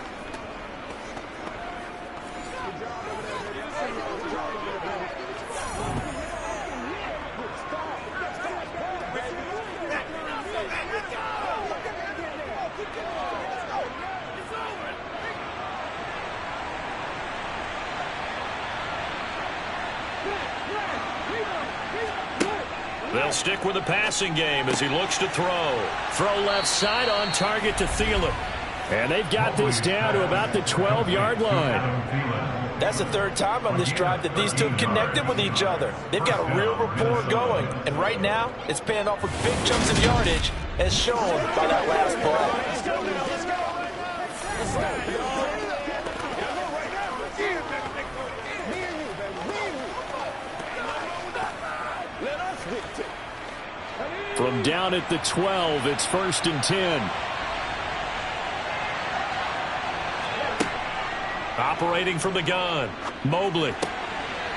They'll stick with the passing game as he looks to throw. Throw left side on target to Thielen. And they've got this down to about the 12-yard line. That's the 3rd time on this drive that these two have connected with each other. They've got a real rapport going. And right now, it's paying off with big chunks of yardage, as shown by that last play. From down at the 12, it's 1st and 10. Operating from the gun, Mobley.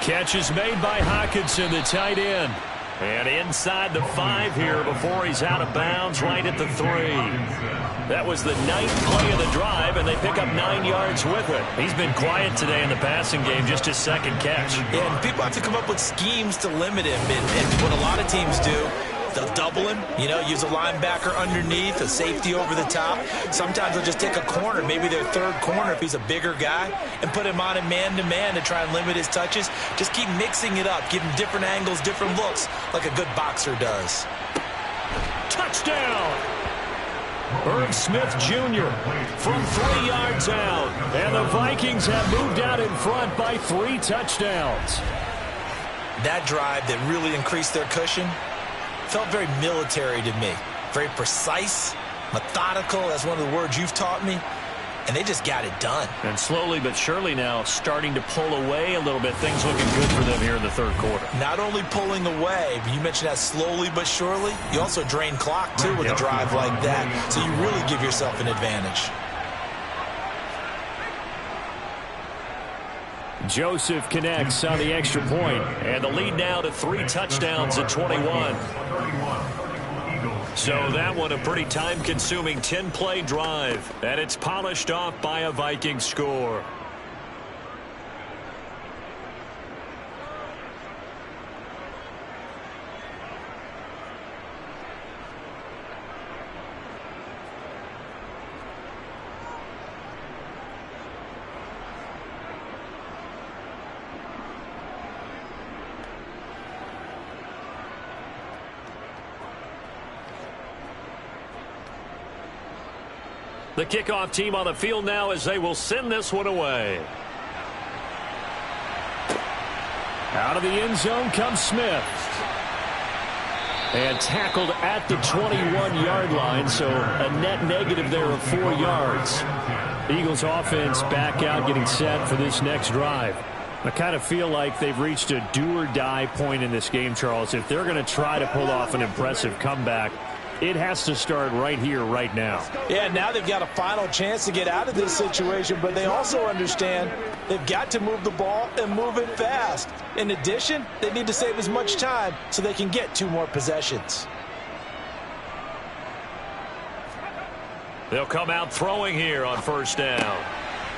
Catch is made by Hockenson, the tight end. And inside the 5 here before he's out of bounds, right at the 3. That was the 9th play of the drive, and they pick up 9 yards with it. He's been quiet today in the passing game, just his 2nd catch. Yeah, and people have to come up with schemes to limit him. And what a lot of teams do, they'll double him, use a linebacker underneath, a safety over the top. Sometimes they'll just take a corner, maybe their 3rd corner if he's a bigger guy, and put him on a man-to-man to try and limit his touches. Just keep mixing it up, give him different angles, different looks, like a good boxer does. Touchdown! Irv Smith Jr. from 3 yards out. And the Vikings have moved out in front by 3 touchdowns. That drive that really increased their cushion felt very military to me. Very precise, methodical, that's one of the words you've taught me. And they just got it done. And slowly but surely now starting to pull away a little bit. Things looking good for them here in the 3rd quarter. Not only pulling away, but you mentioned that slowly but surely. You also drain clock, too, with a drive like that. So you really give yourself an advantage. Joseph connects on the extra point. And the lead now to 3 touchdowns at 21. So that one a pretty time-consuming 10-play drive. And it's polished off by a Viking score. The kickoff team on the field now as they will send this one away. Out of the end zone comes Smith. And tackled at the 21-yard line, so a net negative there of 4 yards. Eagles offense back out getting set for this next drive. I kind of feel like they've reached a do-or-die point in this game, Charles. If they're going to try to pull off an impressive comeback, it has to start right here, right now. Yeah, now they've got a final chance to get out of this situation, but they also understand they've got to move the ball and move it fast. In addition, they need to save as much time so they can get 2 more possessions. They'll come out throwing here on first down.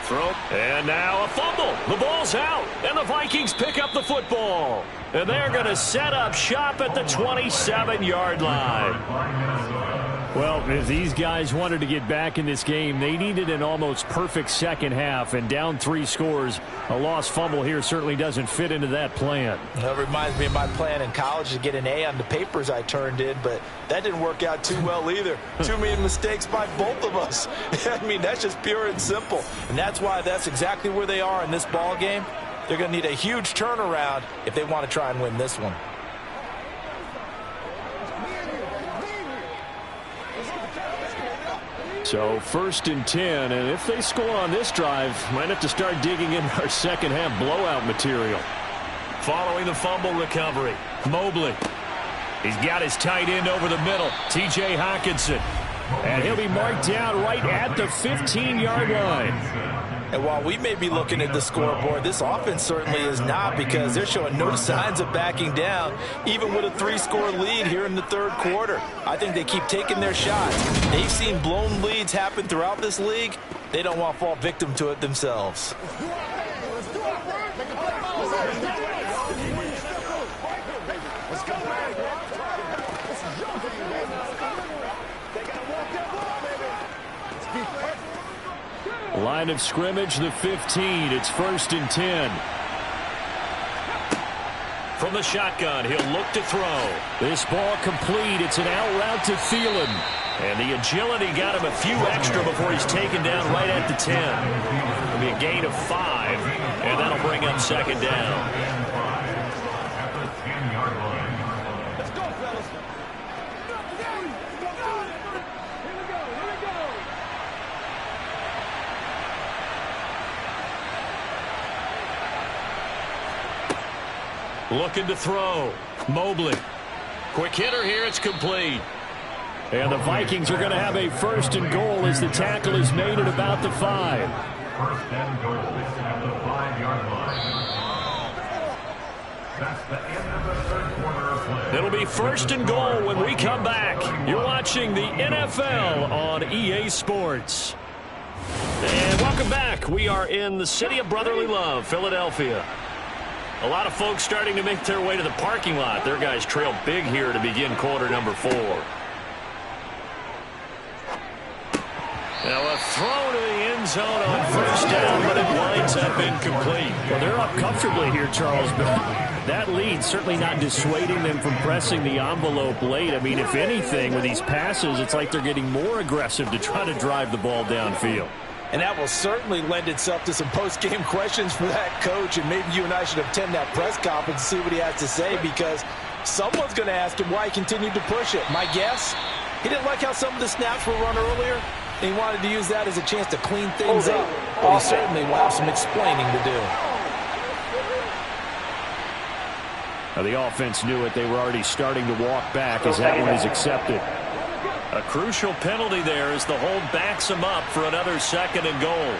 Throw, and now a fumble. The ball's out, and the Vikings pick up the football. And they're going to set up shop at the 27-yard line. Well, if these guys wanted to get back in this game, they needed an almost perfect second half, and down 3 scores. A lost fumble here certainly doesn't fit into that plan. That reminds me of my plan in college to get an A on the papers I turned in, but that didn't work out too well either. Too many mistakes by both of us. I mean, that's just pure and simple. And that's why that's exactly where they are in this ball game. They're going to need a huge turnaround if they want to try and win this one. So 1st and 10, and if they score on this drive, might have to start digging in our second half blowout material. Following the fumble recovery, Mobley. He's got his tight end over the middle, T.J. Hockenson. And he'll be marked down right at the 15-yard line. And while we may be looking at the scoreboard, this offense certainly is not, because they're showing no signs of backing down, even with a 3-score lead here in the 3rd quarter. I think they keep taking their shots. They've seen blown leads happen throughout this league. They don't want to fall victim to it themselves. Line of scrimmage, the 15. It's 1st and 10. From the shotgun, he'll look to throw. This ball complete. It's an out route to Thielen. And the agility got him a few extra before he's taken down right at the 10. It'll be a gain of 5, and that'll bring up 2nd down. Looking to throw. Mobley. Quick hitter here. It's complete. And the Vikings are going to have a 1st and goal as the tackle is made at about the 5. 1st and goal at the 5-yard line. That's the end of the 3rd quarter of play. It'll be 1st and goal when we come back. You're watching the NFL on EA Sports. And welcome back. We are in the city of brotherly love, Philadelphia. A lot of folks starting to make their way to the parking lot. Their guys trail big here to begin quarter number 4. Now a throw to the end zone on 1st down, but it winds up incomplete. Well, they're up comfortably here, Charles, but that lead certainly not dissuading them from pressing the envelope late. I mean, if anything, with these passes, it's like they're getting more aggressive to try to drive the ball downfield. And that will certainly lend itself to some post-game questions for that coach. And maybe you and I should attend that press conference and see what he has to say, because someone's going to ask him why he continued to push it. My guess, he didn't like how some of the snaps were run earlier, and he wanted to use that as a chance to clean things up. But he certainly will have some explaining to do. Now, the offense knew it. They were already starting to walk back as that one is accepted. A crucial penalty there as the hold backs him up for another 2nd and goal.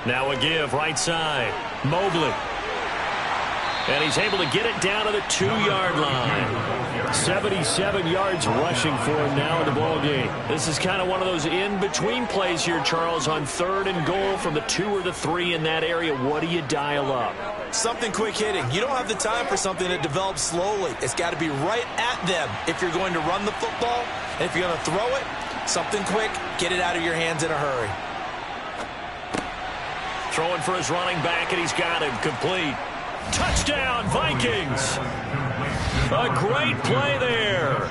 Now a give right side. Mobley. And he's able to get it down to the 2-yard line. 77 yards rushing for him now in the ball game. This is kind of one of those in-between plays here, Charles, on 3rd and goal from the 2 or the 3 in that area. What do you dial up? Something quick hitting. You don't have the time for something that develops slowly. It's got to be right at them if you're going to run the football. And if you're going to throw it, something quick, get it out of your hands in a hurry. Throwing for his running back, and he's got him complete. Touchdown, Vikings! A great play there.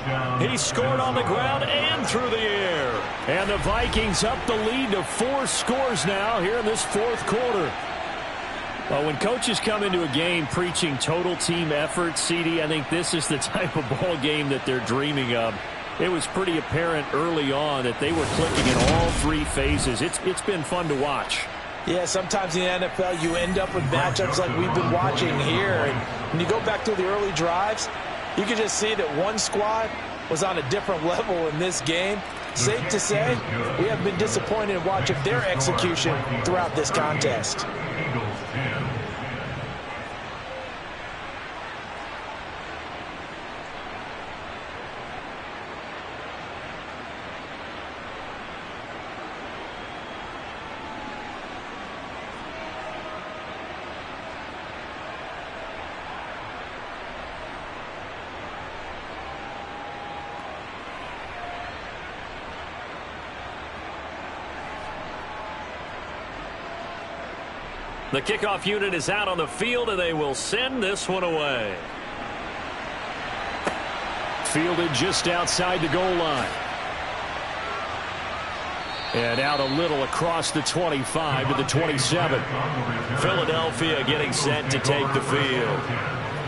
He scored on the ground and through the air. And the Vikings up the lead to 4 scores now here in this fourth quarter. Well, when coaches come into a game preaching total team effort, CD, I think this is the type of ball game that they're dreaming of. It was pretty apparent early on that they were clicking in all 3 phases. It's been fun to watch. Yeah, sometimes in the NFL you end up with matchups like we've been watching here. And when you go back to the early drives, you can just see that one squad was on a different level in this game. Safe to say, we have been disappointed in watching their execution throughout this contest. The kickoff unit is out on the field, and they will send this one away. Fielded just outside the goal line. And out a little across the 25 to the 27. Philadelphia getting set to take the field.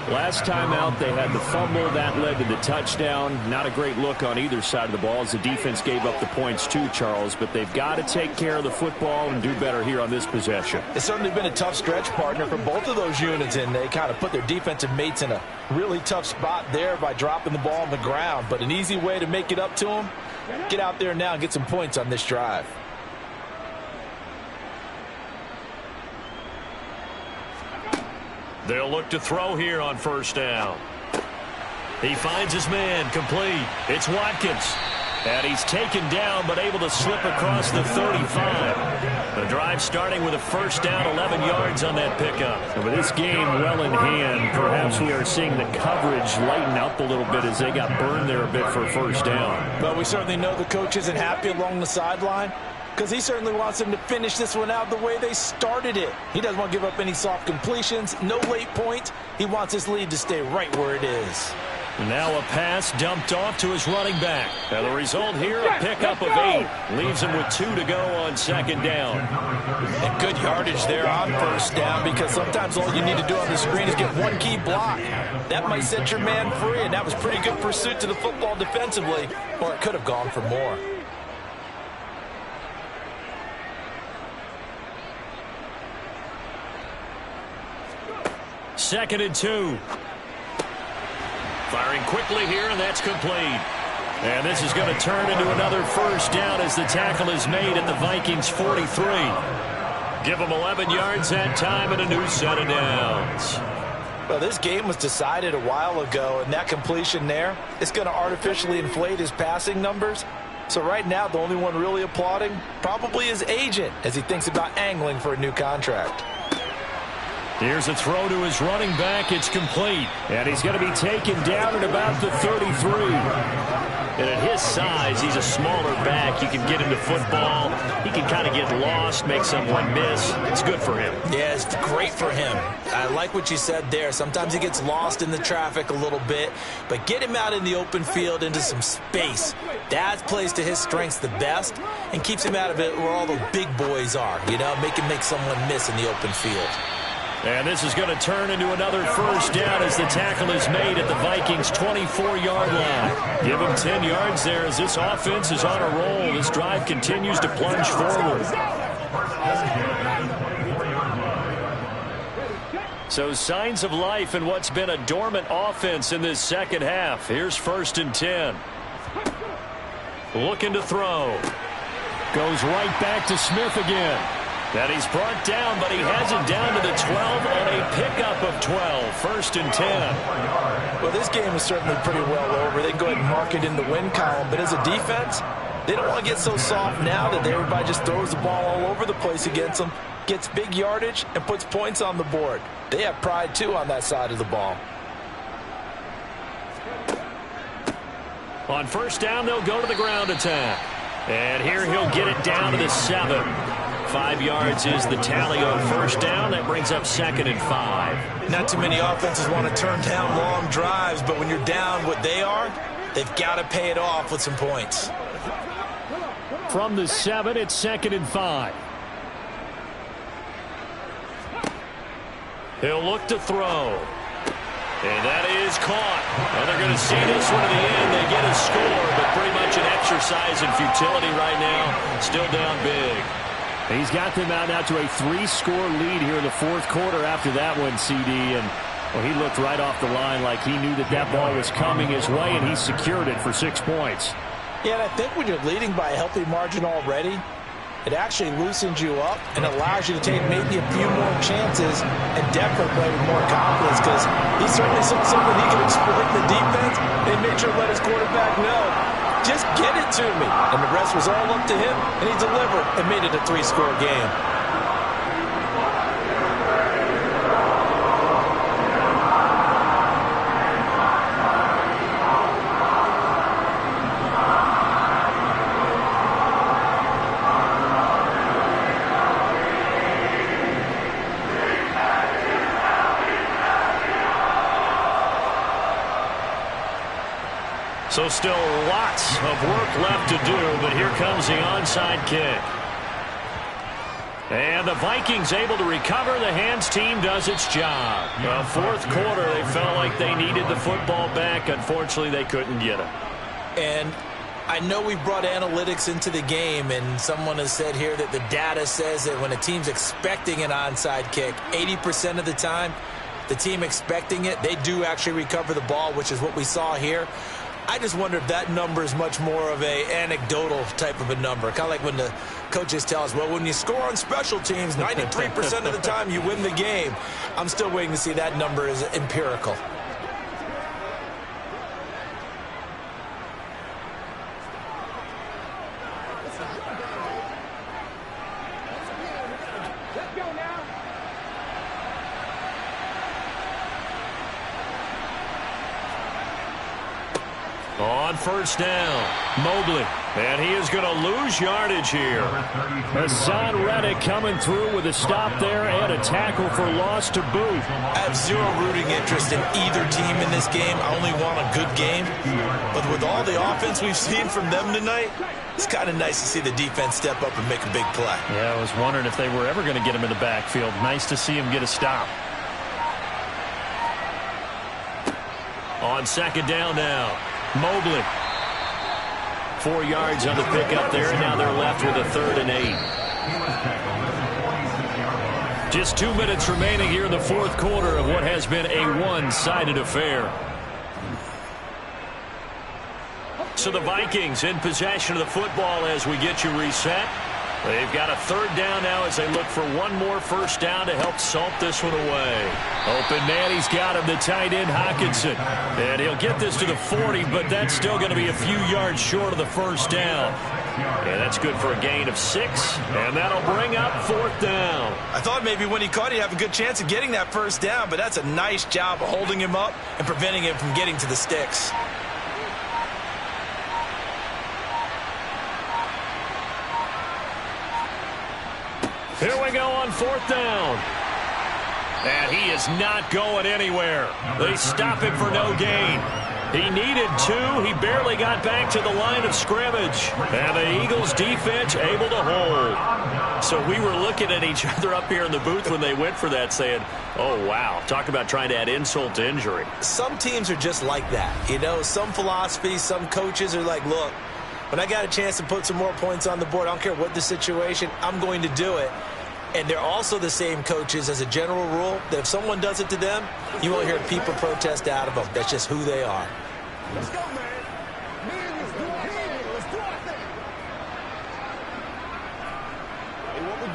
Last time out, they had the fumble. That led to the touchdown. Not a great look on either side of the ball as the defense gave up the points too, Charles. But they've got to take care of the football and do better here on this possession. It's certainly been a tough stretch, partner, for both of those units, and they kind of put their defensive mates in a really tough spot there by dropping the ball on the ground. But an easy way to make it up to them, get out there now and get some points on this drive. They'll look to throw here on first down. He finds his man, complete. It's Watkins. And he's taken down but able to slip across the 35. The drive starting with a first down, 11 yards on that pickup. And with this game well in hand, perhaps we are seeing the coverage lighten up a little bit as they got burned there a bit for first down. But we certainly know the coach isn't happy along the sideline, because he certainly wants them to finish this one out the way they started it. He doesn't want to give up any soft completions, no late points. He wants his lead to stay right where it is. Now a pass dumped off to his running back. And the result here, a pickup of 8. Leaves him with 2 to go on second down. And good yardage there on first down, because sometimes all you need to do on the screen is get one key block. That might set your man free, and that was pretty good pursuit to the football defensively, or it could have gone for more. Second and 2. Firing quickly here, and that's complete. And this is going to turn into another first down as the tackle is made at the Vikings 43. Give them 11 yards that time and a new set of downs. Well, this game was decided a while ago, and that completion there is going to artificially inflate his passing numbers. So right now, the only one really applauding probably his agent as he thinks about angling for a new contract. Here's a throw to his running back. It's complete. And he's going to be taken down at about the 33. And at his size, he's a smaller back. You can get into football. He can kind of get lost, make someone miss. It's good for him. Yeah, it's great for him. I like what you said there. Sometimes he gets lost in the traffic a little bit, but get him out in the open field into some space. That plays to his strengths the best and keeps him out of it where all the big boys are, you know, make someone miss in the open field. And this is going to turn into another first down as the tackle is made at the Vikings' 24-yard line. Give them 10 yards there as this offense is on a roll. This drive continues to plunge forward. So signs of life in what's been a dormant offense in this second half. Here's first and 10. Looking to throw. Goes right back to Smith again. And he's brought down, but he has it down to the 12 on a pickup of 12. First and 10. Well, this game is certainly pretty well over. They can go ahead and mark it in the win column. But as a defense, they don't want to get so soft now that everybody just throws the ball all over the place against them, gets big yardage, and puts points on the board. They have pride, too, on that side of the ball. On first down, they'll go to the ground attack. And here he'll get it down to the 7. 5 yards is the tally on first down. That brings up 2nd and 5. Not too many offenses want to turn down long drives, but when you're down what they are, they've got to pay it off with some points. From the 7, it's 2nd and 5. He'll look to throw. And that is caught. And they're going to see this one to the end. They get a score, but pretty much an exercise in futility right now. Still down big. He's got them out now to a 3-score lead here in the 4th quarter after that one, CD. And well, he looked right off the line like he knew that that ball was coming his way, and he secured it for 6 points. Yeah, and I think when you're leading by a healthy margin already, it actually loosens you up and allows you to take maybe a few more chances and definitely play with more confidence, because he certainly saw something he could exploit in the defense, and he made sure to let his quarterback know, just get it to me. And the rest was all up to him, and he delivered and made it a 3-score game. So still lots of work left to do, but here comes the onside kick. And the Vikings able to recover. The hands team does its job. Well, 4th quarter, they felt like they needed the football back. Unfortunately, they couldn't get it. And I know we've brought analytics into the game, and someone has said here that the data says that when a team's expecting an onside kick, 80% of the time, the team expecting it, they do actually recover the ball, which is what we saw here. I just wonder if that number is much more of a anecdotal type of a number. Kind of like when the coaches tell us, well, when you score on special teams, 93% of the time you win the game. I'm still waiting to see that number is empirical. On first down, Mobley. And he is going to lose yardage here. Hassan Reddick coming through with a stop there and a tackle for loss to boot. I have zero rooting interest in either team in this game. I only want a good game. But with all the offense we've seen from them tonight, it's kind of nice to see the defense step up and make a big play. Yeah, I was wondering if they were ever going to get him in the backfield. Nice to see him get a stop. On second down now, Mobley. 4 yards on the pickup there, and now they're left with a 3rd and 8. Just 2 minutes remaining here in the 4th quarter of what has been a one-sided affair. So the Vikings in possession of the football as we get you reset. They've got a 3rd down now as they look for one more first down to help salt this one away. Open man, he's got him, the tight end Hockenson. And he'll get this to the 40, but that's still going to be a few yards short of the first down. And that's good for a gain of 6, and that'll bring up 4th down. I thought maybe when he caught it, he'd have a good chance of getting that first down, but that's a nice job of holding him up and preventing him from getting to the sticks. Here we go on 4th down. And he is not going anywhere. They stop him for no gain. He needed 2. He barely got back to the line of scrimmage. And the Eagles defense able to hold. So we were looking at each other up here in the booth when they went for that saying, oh, wow. Talk about trying to add insult to injury. Some teams are just like that. You know, some philosophies, some coaches are like, look, when I got a chance to put some more points on the board, I don't care what the situation, I'm going to do it. And they're also the same coaches as a general rule that if someone does it to them, you won't hear people protest out of them. That's just who they are. Let's go, man. Man, let's do our thing. Let's do our thing. Hey, what we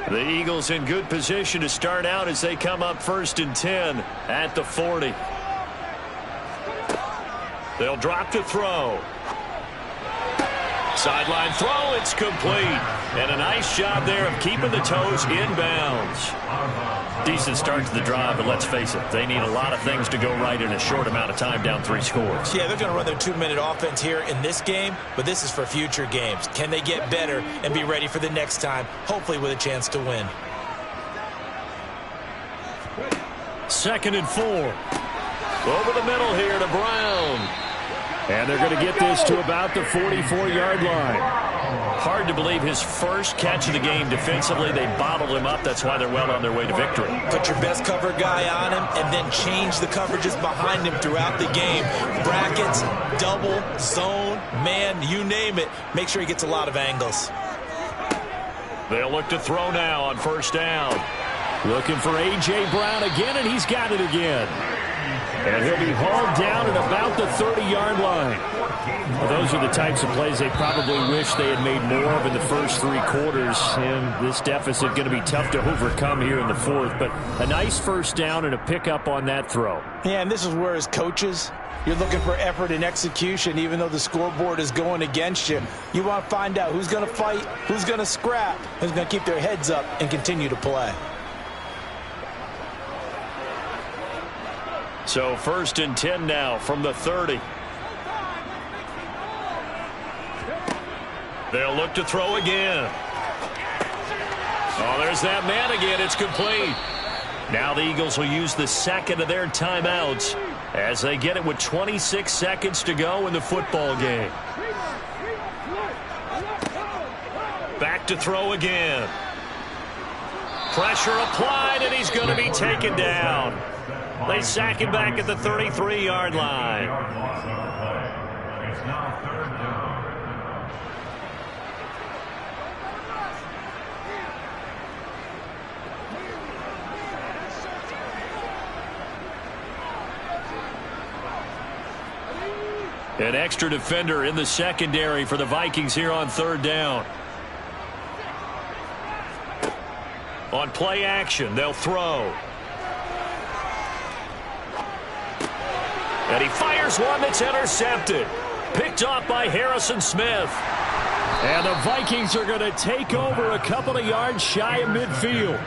got? The Eagles in good position to start out as they come up 1st and 10 at the 40. They'll drop to throw. Sideline throw, it's complete. And a nice job there of keeping the toes inbounds. Decent start to the drive, but let's face it, they need a lot of things to go right in a short amount of time, down 3 scores. Yeah, they're going to run their 2-minute offense here in this game, but this is for future games. Can they get better and be ready for the next time, hopefully with a chance to win? 2nd and 4. Over the middle here to Brown. And they're going to get this to about the 44-yard line. Hard to believe his first catch of the game defensively. They bottled him up. That's why they're well on their way to victory. Put your best cover guy on him and then change the coverages behind him throughout the game. Brackets, double, zone, man, you name it. Make sure he gets a lot of angles. They'll look to throw now on 1st down. Looking for A.J. Brown again, and he's got it again. And he'll be hauled down at about the 30-yard line. Well, those are the types of plays they probably wish they had made more of in the first 3 quarters. And this deficit going to be tough to overcome here in the 4th. But a nice 1st down and a pickup on that throw. Yeah, and this is where as coaches, you're looking for effort and execution, even though the scoreboard is going against you. You want to find out who's going to fight, who's going to scrap, who's going to keep their heads up and continue to play. So 1st and 10 now from the 30. They'll look to throw again. Oh, there's that man again. It's complete. Now the Eagles will use the 2nd of their timeouts as they get it with 26 seconds to go in the football game. Back to throw again. Pressure applied, and he's going to be taken down. They sack him back at the 33-yard line. It's now 3rd down. An extra defender in the secondary for the Vikings here on 3rd down. On play action, they'll throw. And he fires one that's intercepted. Picked off by Harrison Smith. And the Vikings are going to take over a couple of yards shy of midfield.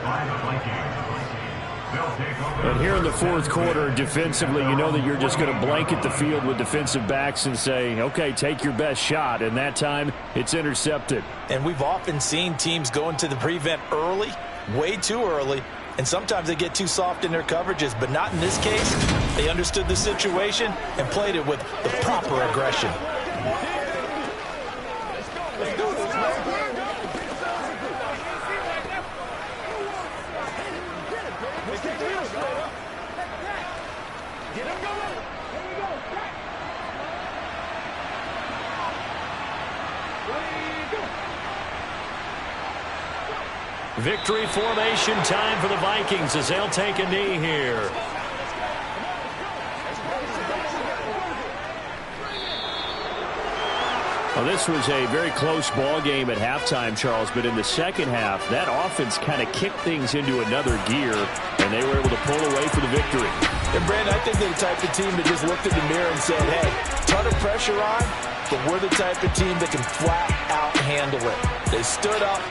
And here in the 4th quarter, defensively, you know that you're just going to blanket the field with defensive backs and say, okay, take your best shot. And that time, it's intercepted. And we've often seen teams go into the prevent early, way too early, and sometimes they get too soft in their coverages, but not in this case. They understood the situation and played it with the proper aggression. Victory formation time for the Vikings as they'll take a knee here. Well, this was a very close ball game at halftime, Charles, but in the second half, that offense kind of kicked things into another gear, and they were able to pull away for the victory. And, Brandon, I think they're the type of team that just looked in the mirror and said, hey, ton of pressure on, but we're the type of team that can flat out handle it. They stood up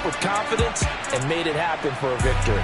with confidence, and made it happen for a victory.